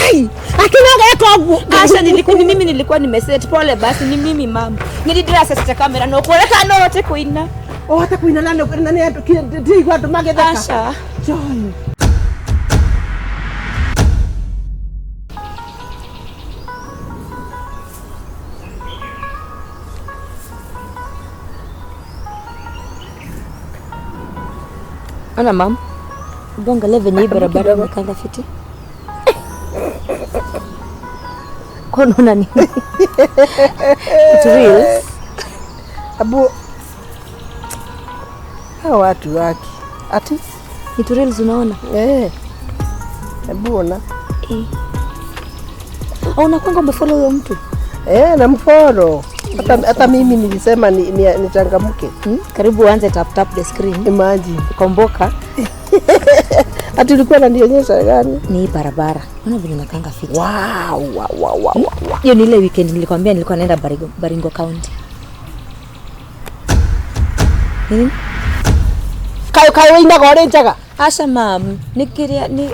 Kai, akina geko. Asha mimi nilikuwa nimeset. Pole basi ni mimi mama. Nilidira sasa kamera no kuoneka no wote kuina. Hata kuina nani ndigwa tumagetheka. Asha. Joy. Ana mam. Bonga leve ni barabara imekanga fiti. Kono nani? It's real. Abu hawa watu waki. Ati it's real unaona? Abu ona. Unakwanga umefollow huyo mtu? Namfollow. Hata mimi nilisema ni changamke. Karibu uanze tap the screen. Imagine. Komboka. Ati ulikuwa unanionyesha gani? Ni barabara. Unaona vile nakanga fiti. Wow. Hiyo ni ile weekend nilikwambia nilikuwa naenda Baringo County. Kai wenda gore njaga. Asha mam, nikiria ni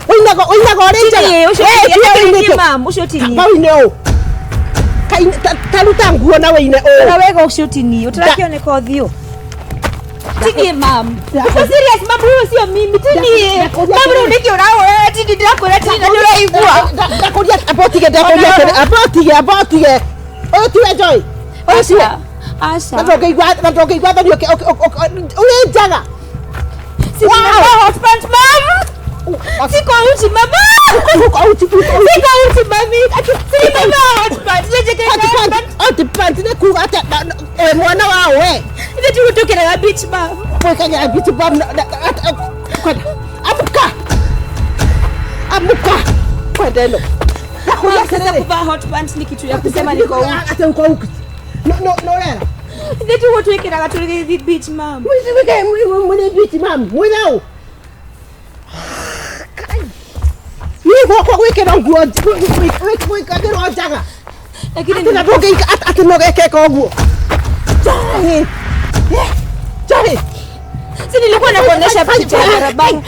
wenda gore njaga. Ushoti mam, ushoti ni. Pawine o. Kai taruta nguo na weine o. Na wega ushoti ni. Utarakio ni kodhio. Tini mam. Uko serious mam, huyo sio mimi. Tini. Mam uniki urao tini ndakora tini na ndiraigua. Ndakoria apotige. Tiwe Joy. Asha. Natoke igwa ndio ule njaga. Wow, hot pants mam. Siko uchi mama. Siko uchi mami. Siko mama hot pants. Hot pants ne kuga ata mwana wao we. Ile tu kutoka beach mam. Kwenye beach mam. Amuka. Kwenda ndo. Sasa kuvaa hot pants ni kitu ya kusema niko uchi. Ata uko uchi. No lera. Ile tu kutoka katika beach mam. Mwe beach mam. Mwe nao. Ni kwa wekera nguo. Wekera njaga. Lakini natoke kwa nguo. Joy. Si nilikuwa nakuonesha picha ya barabara.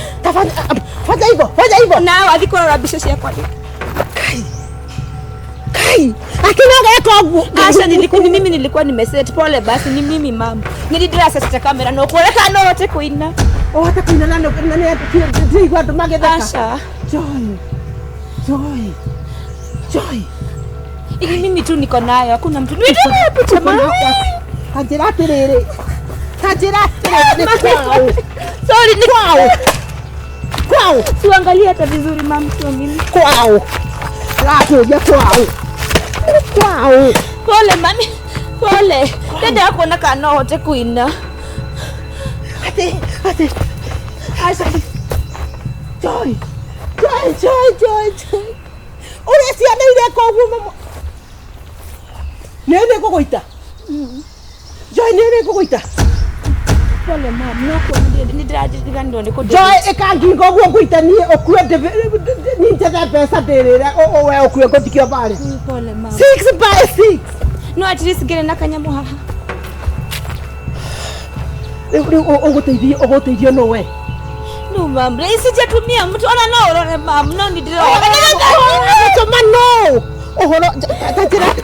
Fanya hivyo. Na alikuwa rabisha shia kwa hiyo. Kai. Akina geko nguo. Asha mimi nilikuwa nimeset. Pole basi ni mimi mama. Nilidira sasa kamera no kuoneka no wote kuina. Hata kuina nani ndigwa tumagetheka. Asha. Joy. Ili mimi tu niko nayo, hakuna mtu. Ndio picha mama. Kajira tirere. Sorry ni kwao. Tuangalie hata vizuri mama, sio mimi. Kwao. Pole mami. Pole. Dada yako naka no hote kuina. Ate. Asha. Joy. Ule si anaile kwa nguo. Nene kugoita. Joy nene kugoita. Pole mama, noko ndio ndio niko. Joy ekangi ngoguo kuita ni okuende ni tete pesa derera we okue ngotikio pale. Pole mama. 6 by 6. No at least gere nakanyamo haha. Ogoteithio no we. No ma'am, sijatumia mtu ona no urone ma'am, no ni ndio. No. Ohoro tajira.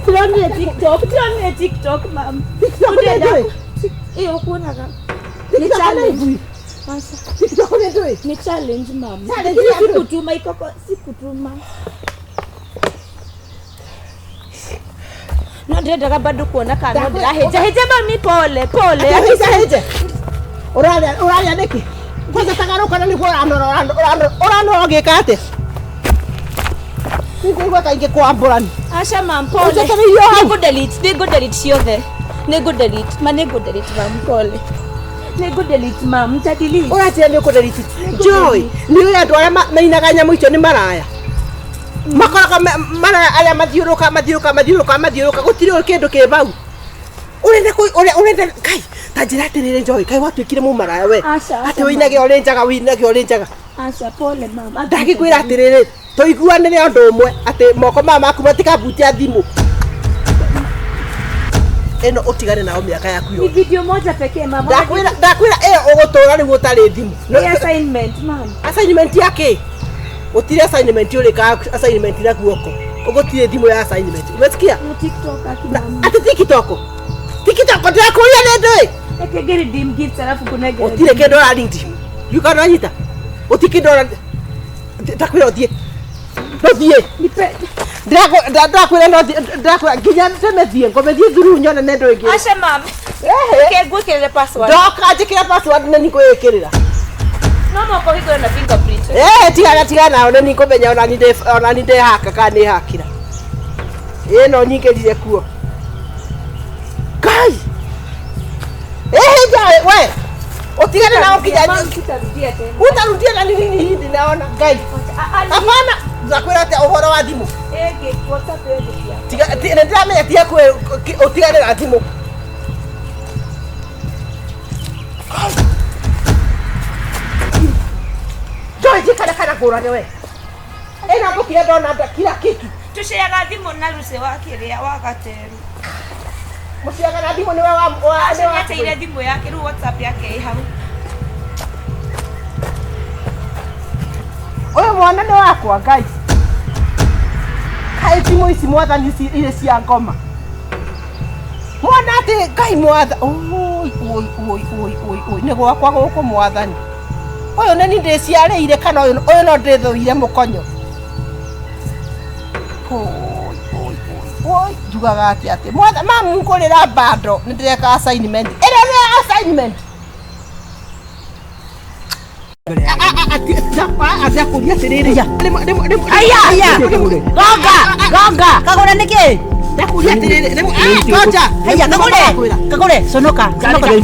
Tuone TikTok ma'am. Iyo kuonaga. Ni challenge. Sasa. TikTok ndio. Ni challenge ma'am. Sikutuma ikoko, sikutuma. No ndio bado kuona kana ndio heje mami pole. Heje. Uralia neki. Kwanza tagaruka na niguo orano gikate. Nikuigwa kainge kwa amburani. Asha ma'am pole. Nego delete ciothe. Nego delete ma'am pole. Nego delete ma'am delete. Uratia ni ku delete. Joy, ni ule andu aria mainaga nyamu icio ni maraya. Makoraga maraya aria mathiuruka gutiri kindu ki bau. Urenda kai tajira atirire Joy kai watuikire mu maraya we. Ati winage ore njaga. Asha pole ma'am. Ndagikwira atirire tuiguanire andu umwe ati moko maku matikabutia thimu. Eno utigane nao miaka yaku yo. Ni video moja pekee mama. Ndakwira ugutura riu utari thimu. No assignment ma'am. Assignment yake. Utire assignment ule ka assignment na guoko. Ugotire thimu ya assignment. Umesikia? TikTok akina. Ati TikTok. TikTok ndio kuya ndio. Ekegeri dim gifts alafu kunege. Utire kendo alindi. Yukana anyita. Utikindora. Takwira uthie. Uthie. Nipe. Ndakwira no ndakwira nginya temethie ngomethie thuru nyone nendo ingi. Asha mam. Kegwikirire password. Ndoka njikira password neni kwikirira. No moko higo na fingerprint. Tiga nao neni kumenya ona ninde haka kana ni hakira. No nyingirire kuo. Kai. Jae we. Utigane nao kijaji. Utarudia na nini hindi naona Ngai. Hapana, zakwira ati uhoro wa thimu. WhatsApp yedia. Tiga ndamenya tia kwe utigane na thimu. Joy kana kura we. Ena mukire ndona kila kitu. Tusheaga thimu na Lucy wakiria wagateru. Musiaga na thimu ni wa Acha ile thimu yake ru WhatsApp yake hau. Oyo mwana ni wakwa Ngai. Kai thimu ici mwathani ile cia ngoma. Mwana ati Ngai mwatha. Oi ni gwakwa guku mwathani. Oyo neni ndiciareire kana oyo no ndithuire mukonyo. Oi jugaga ati mwatha mamu ngurira bando ndireka assignment. Ere assignment. Ati akuria tiriri. Aya. Gonga. Kagora niki? Ndakuria tiriri. Ngoja. Haya kagore. Sonoka. Kagore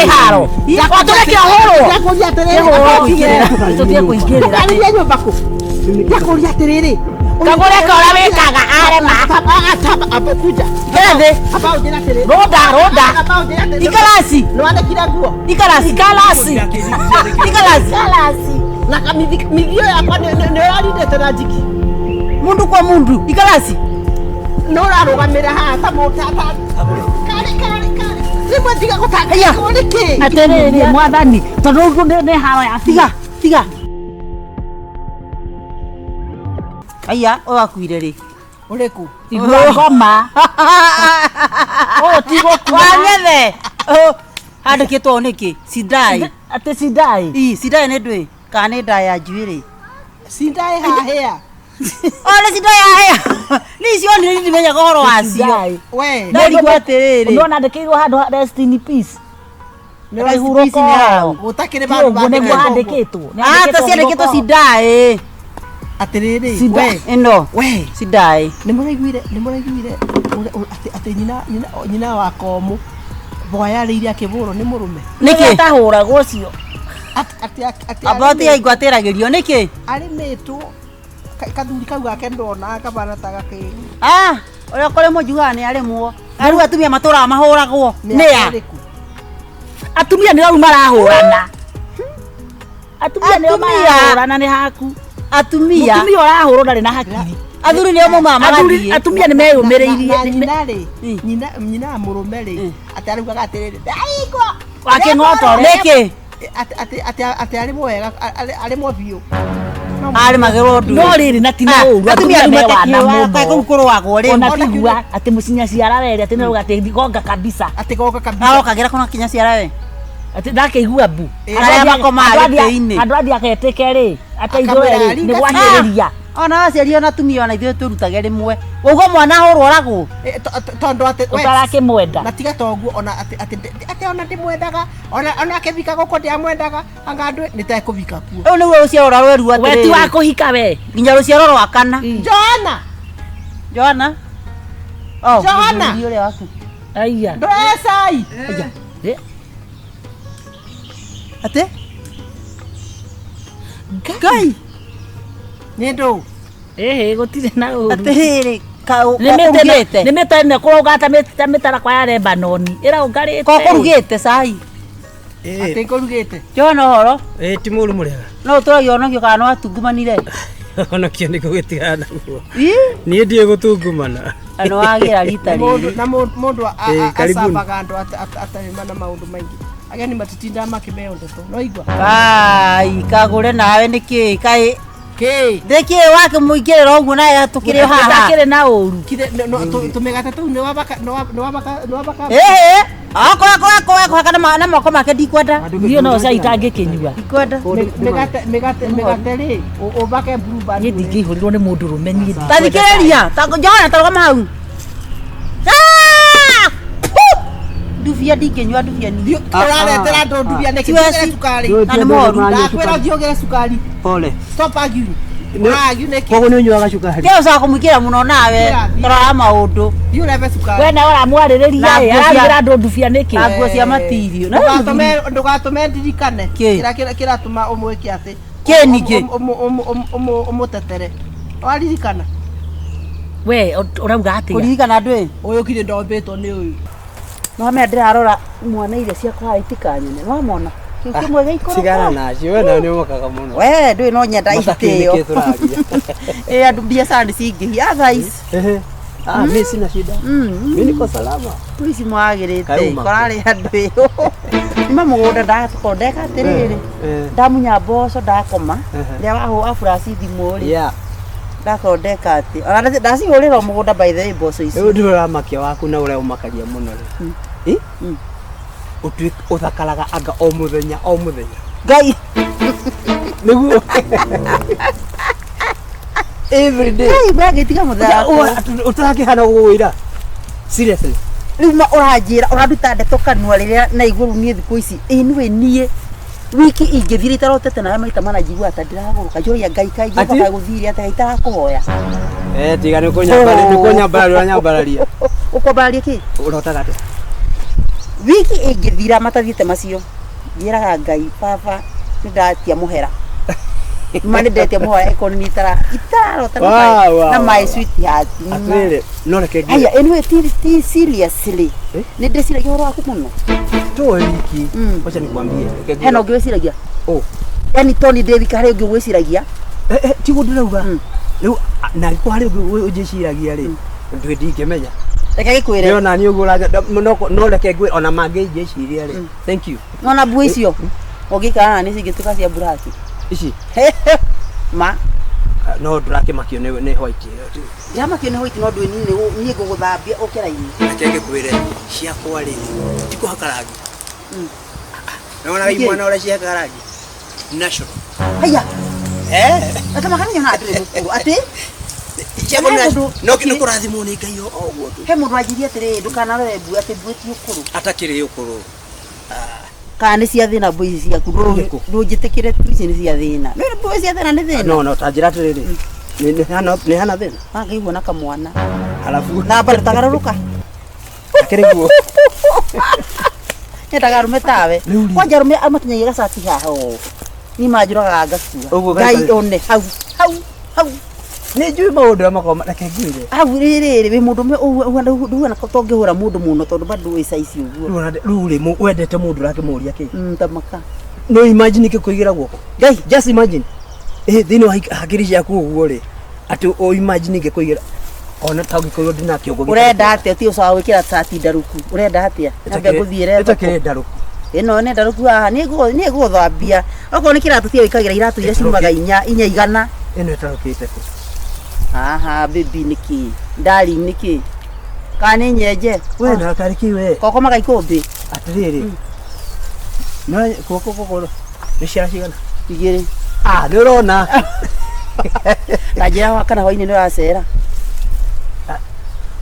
haro. Watore kia horo. Ndakuria tiriri. Tutie kuingirira. Ndakuria nyumba ku. Ndakuria tiriri. Kagore kora wekaga arema. Abakuja. Gere. Aba ujira tiriri. Roda. Ikalasi. Nwana kila guo. Ikalasi. Na kamithio yakwa nĩ yarindĩte na njiki. Mundu kwa mundu. Ikalasi. No rarugamira haha ta mũtata. Kare. Rĩmwe tiga gũtanga. Nĩkĩ? Aterere mwathani. Tondu nĩ haro ya tiga. Aya, oya kuire ri. Ũrĩkũ? Igua ngoma. Tigo kwa ngethe. Handikitwo niki? Sidai. Ate sidai. Sidai nĩ ndui. Kana nĩ nda ya njuĩrĩ. Sidai hahĩa. Ole sidai hahĩa. Ni cio nĩ ndimenya goro wacio. We. Ndigwa atiriri. Unaona ndikirwo handu Destiny Peace. Nĩ raihurũko hao. Gũtakĩrĩ bandu bandĩkĩtwo. Ta ciandĩkĩtwo sidai. Atiriri. We. Ino. We. Sidai. Nĩ mũraiguire ati nyina wa Komu. Boyarĩire akĩbũrwo nĩ mũrũme. Nĩkĩ tahũragwo cio? Abati aigwatĩragĩrio nĩkĩ? Arĩmĩtwo kathuri kau gake ndona kabana ta gakĩru. Ũrĩa kũrĩ mũnjugaga nĩ arĩmwo. Rĩu atumia matũraga mahũragwo. Nĩa? Atumia nĩo marahũrana. Atumia nĩo marahũrana nĩ haku. Atumia ũrahũrwo ndarĩ na hakiri. Athuri nĩo maumaga magathiĩ. Atumia nĩ meyũmĩrĩirie. Nyina mũrũme rĩ ataraugaga atĩrĩrĩ ndaigua wakĩng'oto nĩkĩ ati arĩmwo wega arĩmwo biũ arĩmagĩrwo ndu no rĩrĩ na tina ũru atumia nĩmewana mũno kũu kũrũagwo rĩ ona kigua atĩ mũcinya ciara weri atĩ nĩuga atĩ gonga kabisa atĩ gonga kabisa arokagĩra kũna kinya ciara we atĩ ndakĩigua mbu arĩa makomaga gĩtĩ-inĩ andũ athi aketĩke rĩ atĩ ithuĩ rĩ nĩ gwacĩrĩria ona aciari ona atumia ona ithuĩ tũrutage rĩmwe ũguo mwana ahũrwo tondũ atĩ ũtarakĩmwenda na tiga toguo ona atĩ ona ndĩmwendaga ona akĩbika gũkũ ndiamwendaga anga andũ nĩtekũbika kuo rĩu nĩguo rũciaro rũrĩa rweru atĩrĩ we ti wa kũhika we nginya rũciaro rwa kana Joana ũrĩa waku aya ndũrecai atĩ Ngai nĩ ndũ gũtirĩ na ũru atĩrĩ nĩ mĩtene kũrũga ta mĩtarakwa ya Lebanoni ĩraũngarĩte ko kũrugĩte cai atĩ kũrugĩte Jona ũhoro ti mũru mũrega no ũtũragio onakio kana no atungumanire onakio nĩ gũgĩtigana naguo niĩ ndiĩ gũtungumana no wagĩra rita rĩrĩ na mũndũ acabaga andũ atarĩ na maũndũ maingĩ ageni matitindaga makĩmeo ndeto no igua Kai kagũre nawe nĩkĩ kaĩ Ke. Ndeki wake muigirira uguo naye tukire haha. Ndakire na uru. Kire tumegata tu no wabaka. Ako kana moko make ndikwenda. Ndio no cia itangikinyua. Ndikwenda. Megate ri. Ubake blue band. Ni ndingihurirwo ni mundu rumenyi. Tathikiriria. Jona tarogama hau. Nduvia ndinginyua nduvia ni. Turaretera ndo nduvia neki sukari. Na ni moru. Ndakwira thiogera sukari. Pole. Stop arguing. Koguo ni unyuaga cukari. Kio uca kumwikira muno nawe. Tara maundu. Yurebe sukari. We na ora mwaririria aragira ndu nduvia niki. Nguo cia matirio. Ndugatume ndirikane. Kira tuma umwike ati. Kenige. Umutetere. Waririkana. We urauga atia. Kuririkana ndwe. Uyu kire ndombetwo ni uyu. No me ndirarora mwana iria cia kwa itikanyene. No mona. Kimwe geikoro. Sigara nacio we na ni mukaga muno. We ndwe no nyenda itio. Andu biacara ni cingi. Otherwise. Mimi sina shida. Mimi niko salama. Tuici mwagirite. Korari andu iyo. Nima mugunda ndatukondeka atiriri. Ndamunya mboco ndakoma. Ria wahu afurasi thimuri. Yeah. Ndakondeka ati. Ona ndacihurira mugunda by the way mboco ici. Riu ndiramakia waku na uria umakaria muno ri. Uthakaraga anga o muthenya. Ngai. Niguo. Every day. Ngai bagitiga muthako. Utakihana guwira. Seriously. Riu ma uranjira uranduta ndeto kanua riria na iguru nie thiku ici. Niwe nie. Wiki ingithira itarotete na maita mana njigua ata ndiraguruka njoria Ngai kaingi baka guthiri ata gaitara kuhoya. Tiga ni kunyambararia. Ukombararia ki? Urotaga ate. Wiki ingithira matathiete macio. Ngiraga Ngai baba ndatia muhera. Mane ndetia muhoya economy itarota na my sweetheart. Atwire no reke ngi. Aya anyway ti seriously. Ni ndeciragia horo waku muno. To wiki. Acha nikwambie. Hena ungeweciragia. Yani Tony David kare ungeweciragia. Tigo ndirauga. Riu na ko hari ungeciragia ri. Ndwe ndingimenya. Reke gikwire. Ndio na ni uguraga no reke ngwe ona mange ngeciria ri. Thank you. Nona bu icio. Ogikana ni cingituka cia buraki. Ici. Ma. No ndurake makio ni white. Yama kio ni white no ndwe ni nguguthambia okeraini. Reke ngikwire cia kwa ri. Tiko hakarangi. Naona hii mwana ule cia karangi. National. Haya. Ata makani na ndre mukuru. Ati? Chama no kurathimwo ni Ngai oguo tu. He mundu ajiria atiri ndukana rebu ati bweti ukuru. Atakire ukuru. Kana cia thina boi ciaku ndunjitikire tuici ni cia thina. No boi cia thina ni thina. No tanjira atiriri. Ni hana thina. Ngaigua na kamwana. Alafu na bali tagaruruka. Akiriguo. Ndagarume tawe. Kwanja rume amakinya gacati haha ni majuraga ngakua. Ngai one hau. Ni njui maundu amakoma reke ngwire. Riri we mundu me uwana tongihura mundu muno tondu bado we size uguo. Ruri wendete mundu rake muria ki. Tamaka. No imagine kikuigira guoko. Ngai just imagine. Thini wa hakiri ciaku uguo ri. Ati o imagine kikuigira. Ona tagikuigo ndinakio guo. Urenda atia ti ucaga gwikira tati ndaruku. Urenda atia? Nambe guthiire. Etakire ndaruku. Ino ne ndaruku haha ni guthambia. Oko ni kiratu ti wikagira iratu iria ciumaga inya igana. Ino etarukite ku. Aha baby niki ndari niki kani nyeje we na kariki we koko magaikombe atiriri no koko ni ciacigana igiri ni urona najira wakana hoine ni uracera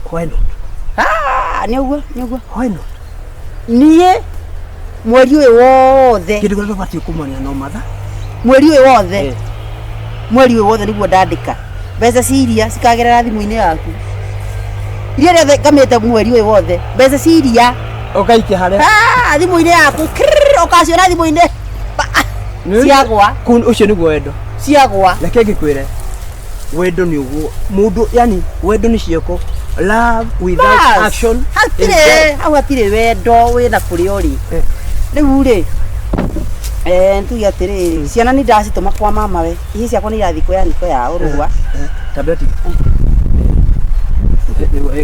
kwenu ni uguo kwenu nie mweri uyu wothe kindu gwa bati kumania no matha mweri uyu wothe niguo ndandika mbeca ciria cikagerera thimu-ini yaku iria rĩothe ngamĩte mweri ũyũ wothe mbeca ciria ũgaikia harĩa thimu-ini yaku ũkaciona thimu-ini ciagwa ũcio nĩguo wendo ciagwa reke ngĩkwĩre wendo nĩ ũguo mũndũ yani wendo nĩ ciĩko love without action hau hatirĩ wendo wĩna kũrĩa ũrĩ rĩu rĩ tuge atĩrĩrĩ ciana nĩ ndacitũma kwa mama we ici ciakwa nĩ irathiĩ kuoya niko ya ũrũa tableti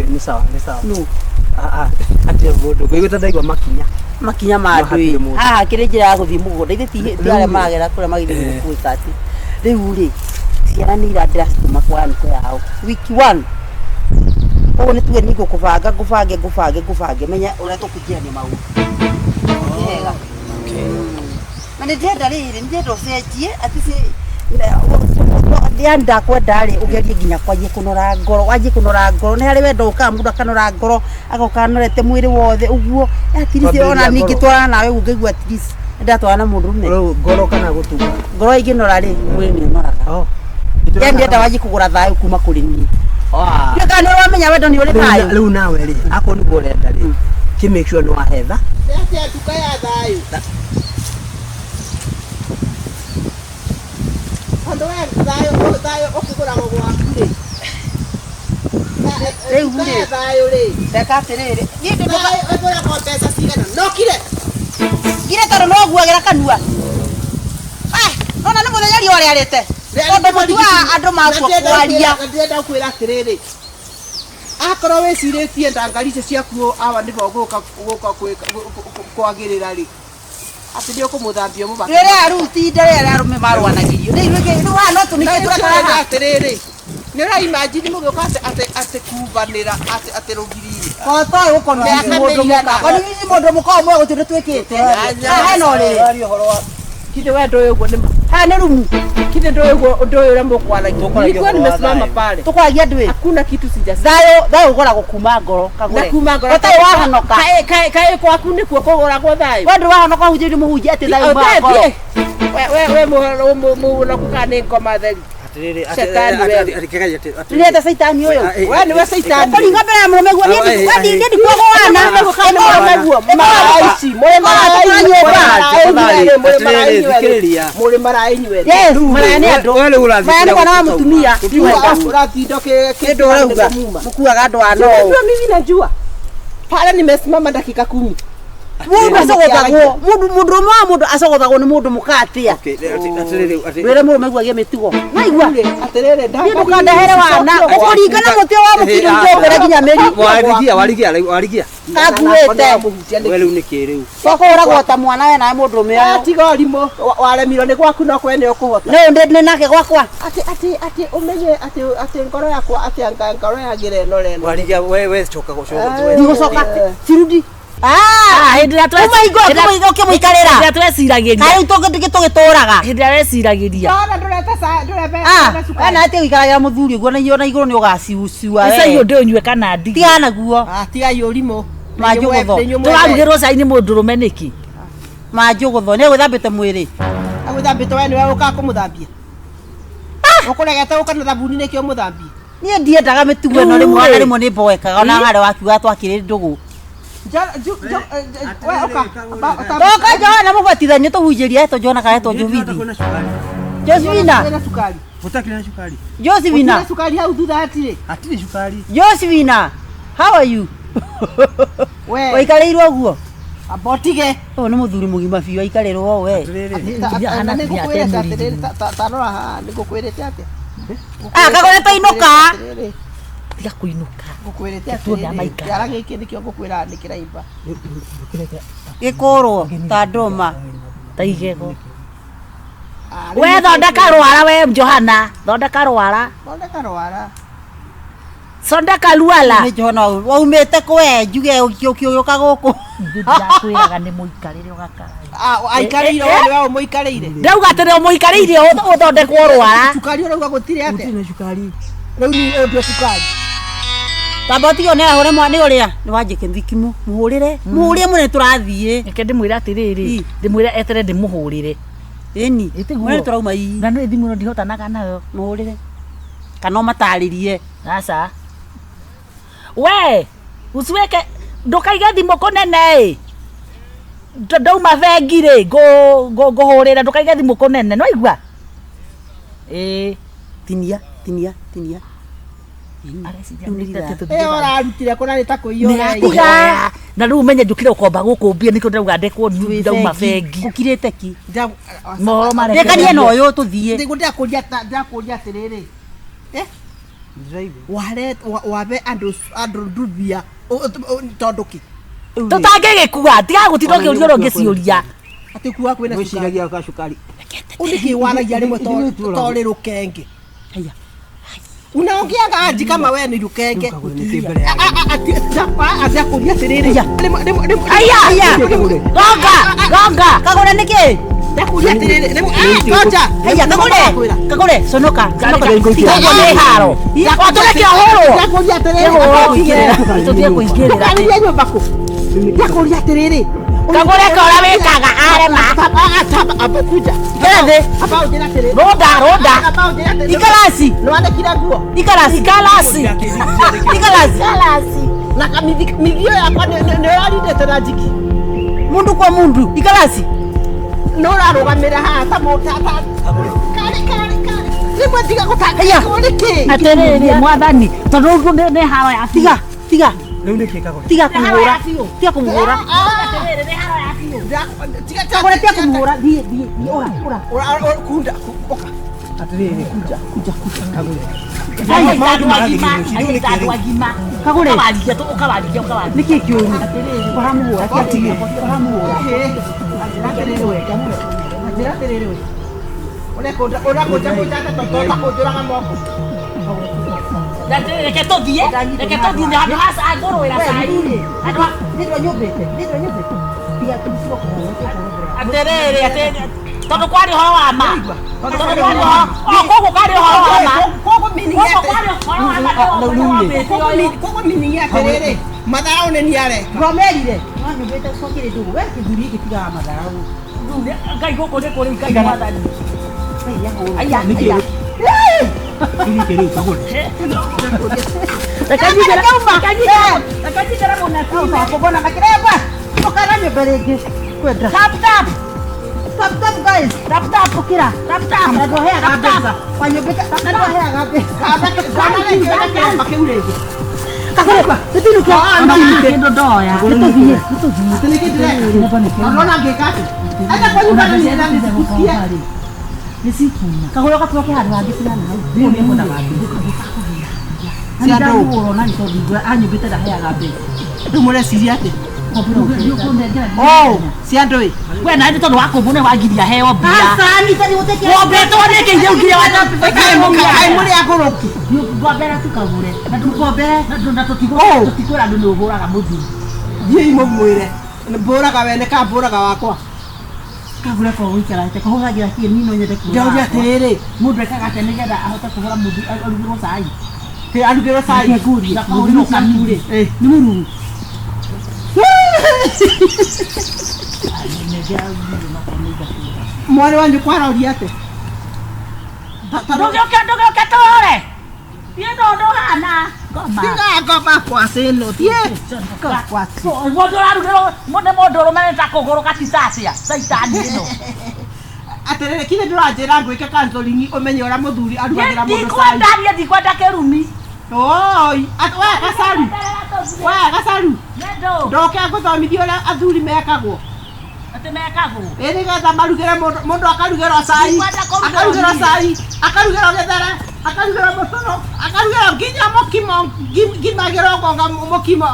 ni sawa no ati mũndũ ngĩgũta ndaigua makinya ma andũ haha kĩrĩ njĩra ya gũthiĩ mũgũnda ithe ti arĩa magera kũrĩa magĩthiĩ gwĩka atĩ rĩu rĩ ciana nĩ iradĩra citũma kwa niko yao wiki 1 ũguo nĩ tuge nĩ ngũbange menya ũrĩa tũkũingĩrania maũndũ wega na nĩ ndĩrenda rĩrĩ nĩ ndĩrenda ũcenjie atĩ ndakwenda rĩ ũgerie nginya kwanjie kũnora ngoro wanjie kũnora ngoro nĩ harĩ wendo ũkaga mũndũ akanora ngoro agoka anorete mwĩrĩ wothe ũguo atirice ona ningĩ twarana nawe ũngĩigua atirice ndatwara na mũndũrũme ngoro kana gũtuga ngoro ĩngĩnora rĩ mwĩrĩ nĩ ũnoraga ndĩrenda wanjie kũgũra thayũ kuma kũrĩ niĩ nĩ kana nĩ wamenya wendo nĩ ũrĩ thayũ rĩu nawe rĩ akorwo nĩguo ũrenda rĩ ki make sure nĩ wahetha Nĩatĩa nduka ya thayũ andũ thayũ ũkĩgũragwo gwaku rĩ rĩu nduka ya thayũ rĩ reka atĩrĩrĩ niĩ ĩgũragwo mbeca cigana nokire ngire tondũ no nguagĩra kanua nona nĩ mũthenya riũa rĩarĩte tondũ mũtuaga andũ maguo kwaria ndĩrenda kwĩra atĩrĩrĩ akorwo wĩcirĩtie ndangari icio ciaku awa nĩbo gũka kwagĩrĩra rĩ atĩ nĩ ũkũmũthambia mũbaka rĩrĩa rĩu tinda rĩrĩa arũme marwanagĩrio nĩ wahana tũnĩkĩ tũrakaraga atĩrĩrĩ nĩ ũraimagine mũgĩũka atĩ kubanĩra atĩ rũgiriri kotoĩ gũkorwo mũndũ mũkorwo mwe gũtirĩ twĩkĩte hena ũrĩrĩ kinde we ndoyo ũguo nĩ ha nĩ rumu kinde ndoyo ũrĩa mũkwaragia nilikuwa nimesimama pale tũkwaragia ndwĩ hakuna kitu sija thayũ ũgũragwo kuma ngoro kagũre ũtarĩ wahanoka kaĩ kwaku nĩkuo kũgũragwo thayũ we ndũrĩ wahanoka hunjĩri mũhunjia atĩ thayũ ma ngoro we mũhonoku kana nĩ ngoma theri nĩete caitani ũyũ we nĩwe caitani ũkũringa mbere ya mũrũme guo niĩ ndikuo gũwana mũrũme guo maraici mũrĩ maraĩ nyuĩ yes maraya nĩ andũ maraya nĩ mwana wa mũtumia ũratindo kĩndũ ũrauga mũkuaga andũ ano mimi najua pale nimesimama dakika 10 mundu acogothagwo mũndũrũme wa mũndũ acogothagwo nĩ mũndũ mũkatia wĩre mũrũme guagia mĩtugo naigua atĩrĩrĩ ndũkandahere wana ũkũringana mũtĩ wa mũkiri ũtũmbĩre nginya mĩri warigia kakuĩte we rĩu nĩkĩ rĩu tũkũragwo ta mwana we nawe mũndũrũme ũyũ tiga ũrimũ waremirwo nĩ gwaku no kwene ũkũhota nĩ nake gwakwa atĩ ũmenye atĩ ngoro yakwa atĩ ngoro yagĩra ĩno reno warigia we coka ndigũcoka cirudi hĩndĩ ĩrĩa ũkĩmũikarĩra tweciragĩria karĩu tũgĩtũraga hĩndĩ ĩrĩa reciragĩria wena atia ũikaragĩra mũthuri ũguo na igũrũ nĩ ũgaciucua cai ũndũ ũnyue kana ndigi tiga naguo tigai ũrimũ manjũgũtho tũrarugĩrwo cai nĩ mũndũrũme nĩki manjũgũtho nĩ gwĩthambĩte mwĩrĩ agwĩthambĩte we nĩwe ũkaga kũmũthambia ũkũregete ũka na thabuni nĩkĩo mũthambie niĩ ndiendaga mĩtugo ĩno rĩmwe nĩ mboekaga ona harĩa wakiuga twakĩrĩ ndũgũ toka Johana mũbatithania tũhunjĩria etwo Johana kana etwo Jovithi Josephina utakina sukari Josephina sukari hau thutha hatirĩ sukari Josephina how are you we waikarĩirwo ũguo abotige ũyũ nĩ mũthuri mũgima biũ aikarĩrwo we tanora haha nĩngũkwĩrĩte atĩa kagoretwo inũka tiga kũinũka ngũkwĩrĩte atĩa kĩara gĩkĩ nĩkĩo ngũkwĩra nĩ kĩraimba gĩkũrwo ta ndũma ta igego we thondeka rwara we Johana thondeka rwara sondeka luala nĩ Johana waumĩte kwe njuge ũkiũka gũkũ ndakwĩraga nĩ mũikarĩre ũgakara aikarĩire we mũikarĩire ndauga atĩ nĩ mũikarĩire ũthondekwo rwara cukari ũrauga gũtirĩ atĩa gũtirĩ cukari rĩu nĩ ndio cukari tamba ũtigwo nĩ ahũre mwana ũrĩa nĩ wanjĩke thikimu mũhũrĩre mũnene tũrathiĩ reke ndĩmwĩre atĩrĩrĩ ndĩmwĩre etere ndĩmũhũrĩre ĩni mũnene tũrauma na nĩ thimũ ĩno ndihotanaga nayo mũhũrĩre kana ũmatarĩrie aca we usiweke ndũkaige thimũ kũnene ndauma bengi rĩ ngũhũrĩra ndũkaige thimũ kũnene no igua tinia ararutire kũna nĩ ta kũiywo na rĩu menye njũkire ũkomba gũkũmbia nĩkĩo ndĩrauga ndekwo ndauma bengi ũkirĩte ki mohoro ndĩkanie na ũyũ tũthiĩ ndakũria atĩrĩrĩ wabe andũ ndubia tondũ kĩ tũtangĩgĩkua tiga gũtinda ũkĩũria ũrĩa ũngĩ ciũria atĩ kuwa kwĩna wĩciragia ka cukari ũnĩkĩ waragia rĩmwe torĩ rũkenge Haya. Unaongea gaji kama wewe ni rukenge. Atakulia tiriri. Haya. Gonga. Kagore niki? Takulia tiriri. Koja. Haya kagore. Sonoka. Kagore haro. Watore kia horo. Takulia tiriri. Tutie kuingerera. Takulia nyumbako. Takulia tiriri. Kagore kora wekaga arema. Abakuja. Gere. Abao jina tiriri. Roda. Abao jina tiriri. Ikalasi. Nwande kila nguo. Ikalasi. Na kamigio yakwa nĩ yarindĩte na njiki. Mundu kwa mundu. Ikalasi. No ũrarũgamĩra haha ta mũtata. Kari. Rĩmwe tiga gũtanga nĩkĩ? Atĩrĩrĩ mwathani. Tondũ ũguo nĩ haro ya tiga. Rĩu nĩkĩ kagore? Tiga kumuhũra. Tiga kumuhũra. Atĩrĩrĩ nĩ haro ya biũ. Kagore tiga kumuhũra. Thiĩ. Ora. Kunda. Oka. Atĩrĩrĩ kuja. Kagore. Kagore. Ukawalikia. Niki kiũru. Waramuhũra. Reke tuthie handå ha ngårwä atä tondå kwarä horo wa ma koguo kwarä horo wa ma koguo mini atĩrĩrĩ matharau nĩ niare Ngomerire. Nyumbĩte cokire ndugu. We kĩthuri gĩkĩ tigaga matharau. ngai gå kå nä kå rä u ngai mwathani Aya. Nĩkĩ rĩu kagore? Reka njigĩre mũna. Kũgona makĩremba Ũkara nyũmba rĩngĩ. Kwenda. tap Tap guys. tap Ũkĩra. Na ndũheaga mbeca. Wanyũmbĩte na ndũheaga mbeca. Kagore. Tũtinuke. kĩndå ndoya Tũthiĩ. Nona ngĩkati enda kwa nyumba nĩ nĩsikusikia Nĩcikuma. Kagore ũgatuoke handũ hangĩ cigana hau. nä må ndaga Nĩndahũrwo na nĩtondũ anyũmbĩte ndaheaga mbeca. rĩu mũreciria atĩ cia ndũĩ we naä tondå wa kå mbå nä wangiria heo mbia Asani tani utekea. wombetwo nä kä ithä ngire ai mũrĩ agũrũki ngwambera tukagå re na tå tikwä ra andå nä å hå raga må thuri thiĩi mũmwĩre mbũraga we nĩ kambũraga wakwa Kagure kwa wikara te kuhuragira kie nino nyende ku. ndauga atĩrĩrĩ må ndå ekaga atä nä getha ahote kå hå ra må thuri arugä rwo cai arugĩrwo cai Nguri. Mũthuri kanure. nĩ mũruru mwarĩ wanyu kwaroria atĩ ndå gä å ke tå re thiä ndå ndå hana tiga ngoma kwaci ĩno må ndå rarugä rwo nä må ndå rå me nä ta kå gå rå gatitacä caitani ä no atĩrĩrĩ kinya ndũranjĩra ngwĩke kanzoringi ũmenye ũrĩa mũthuri arugagĩra mũndũ cai ndikwendaria ndikwenda kä rumi oi we gacaru ndoke ngũthomithia ũrĩa athuri mekagwo atä mekagwo ĩ nĩgetha marugĩre mũndũ akarugĩrwo cai akarugĩrwo cai akarugĩrwo gĩthere akarugĩrwo mũcũrũ akarugĩrwo nginya mũkimo ngimagĩrwo ngonga mũkimo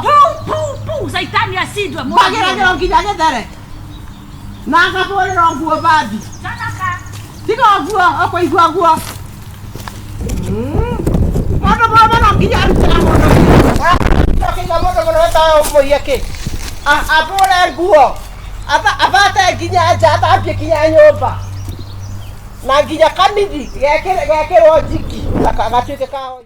caitani acindwe mbagĩragĩrwo nginya gĩthere na ngahũrĩrwo nguo bathi tiga ũguo ũkũigua guo mũndũ mũno no nginya arutĩra mũndũ akĩiga mũndũ mũno wetaga mũiya kĩ ahũre nguo abate nginya nja athambie nginya nyũmba na nginya kamithi gekĩrwo njiki gatuĩke kao